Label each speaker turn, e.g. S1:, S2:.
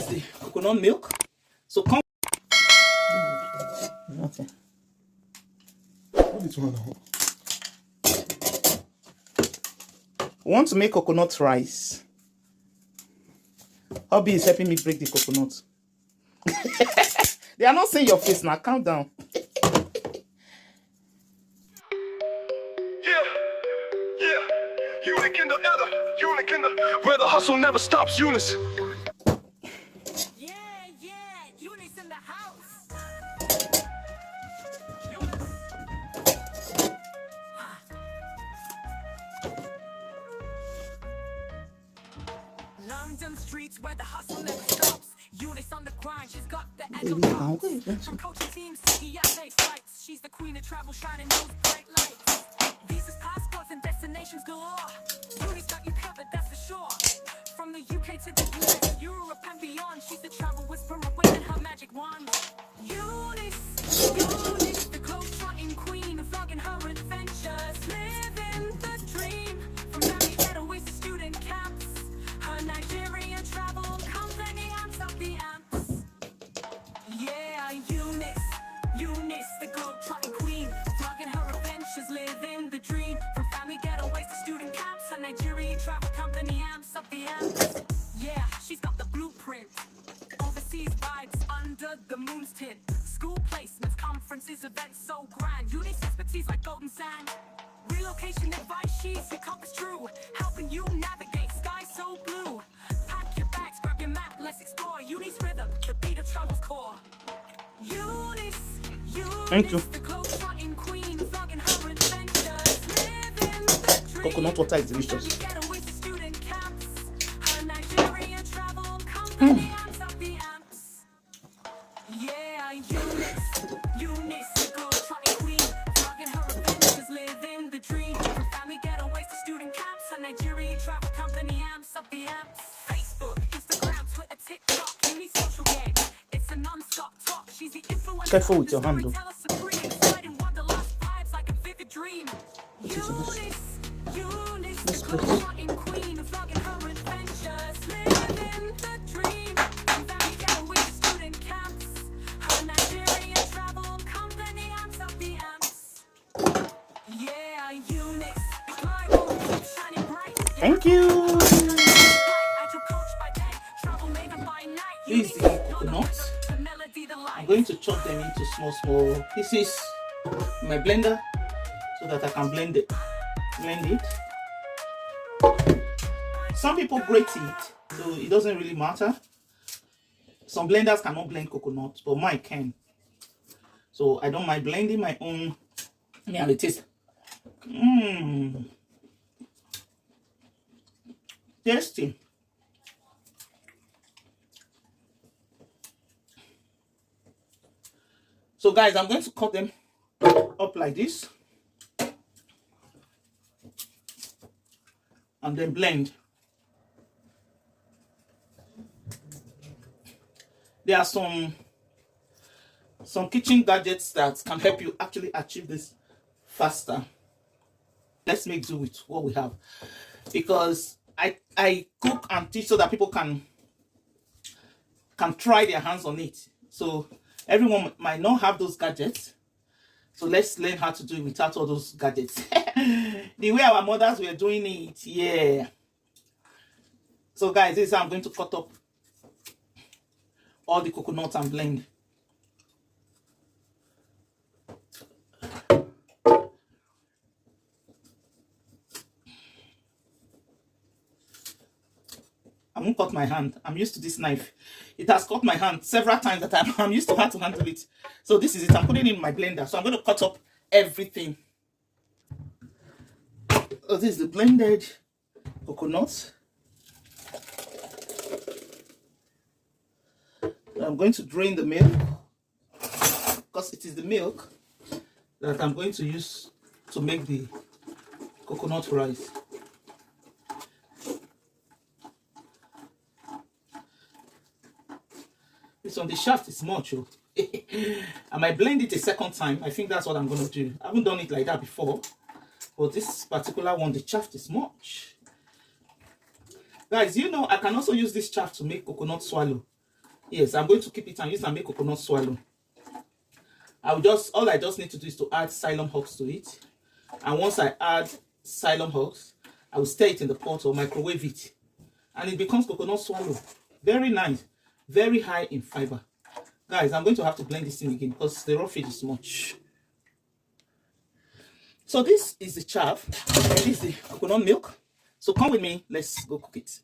S1: the coconut milk. So come. Okay.
S2: What is one now?
S1: We want to make coconut rice. Hubby is helping me break the coconut. They are not seeing your face now. Calm down.
S3: Where the hustle never stops, Eunice.
S4: Yeah, Eunice in the house. London streets where the hustle never stops. Eunice on the grind, she's got the edge of pops. From coaching teams, ESA flights. She's the queen of travel, shining those bright lights. Visas, passports, and destinations galore. Eunice got you covered, that's for sure. From the UK to the US, Europe and beyond, she's the travel whisperer, waving her magic wand. Eunice, the globe-trotting queen, vlogging her adventures, living the dream. From family getaways to student camps, her Nigerian travel company amps up the amps. Yeah, Eunice, the globe-trotting queen, vlogging her adventures, living the dream. From family getaways to student camps, her Nigerian travel company amps up the amps. Yeah, she's got the blueprint. Overseas vibes under the moon's tint. School placements, conferences, events so grand. Eunice expertise like golden sand. Relocation advice, she's your compass true. Helping you navigate skies so blue. Pack your bags, grab your map, let's explore. Eunice rhythm, the beat of travel's core. Eunice,
S1: Thank you.
S4: the globe-trotting queen, vlogging her adventures, living the dream.
S1: Coconut water is delicious.
S4: Getaways to student camps, her Nigerian travel company amps up the amps. Yeah, Eunice, the globe-trotting queen, vlogging her adventures, living the dream. From family getaways to student camps, her Nigerian travel company amps up the amps. Facebook, Instagram, Twitter, TikTok, Eunice social game. It's a non-stop talk. She's the influencer.
S1: Careful with your hand, though.
S4: Vibes like a vivid dream. Eunice, the globe-trotting queen, vlogging her adventures, living the dream. From family getaways to student camps, her Nigerian travel company amps up the amps. Yeah, Eunice, shining bright.
S1: Thank you. These
S4: These
S1: are the coconuts. I'm going to chop them into small pieces in my blender so that I can blend it. Some people grate it, so it doesn't really matter. Some blenders cannot blend coconut, but mine can. So I don't mind blending my own. Yeah, it is. Tasty. So guys, I'm going to cut them up like this and then blend. There are some kitchen gadgets that can help you actually achieve this faster. Let's make do with what we have, because I cook and teach so that people can try their hands on it. So everyone might not have those gadgets, so let's learn how to do it without all those gadgets. The way our mothers were doing it, yeah. So guys, this is how I'm going to cut up all the coconuts and blend. I won't cut my hand. I'm used to this knife. It has cut my hand several times that I'm used to how to handle it. So this is it. I'm putting it in my blender. So I'm going to cut up everything. Oh, this is the blended coconut. I'm going to drain the milk, because it is the milk that I'm going to use to make the coconut rice. This on the shaft is much. Oh. I might blend it a second time. I think that's what I'm going to do. I haven't done it like that before, but this particular one, the shaft is much. Guys, you know I can also use this chaff to make coconut swallow. Yes, I'm going to keep it and use and make coconut swallow. All I just need to do is to add xylem husk to it. And once I add xylem husk, I will stir it in the pot or microwave it. And it becomes coconut swallow. Very nice. Very high in fiber. Guys, I'm going to have to blend this in again because the raw feed is much. So this is the chaff. This is the coconut milk. So come with me. Let's go cook it.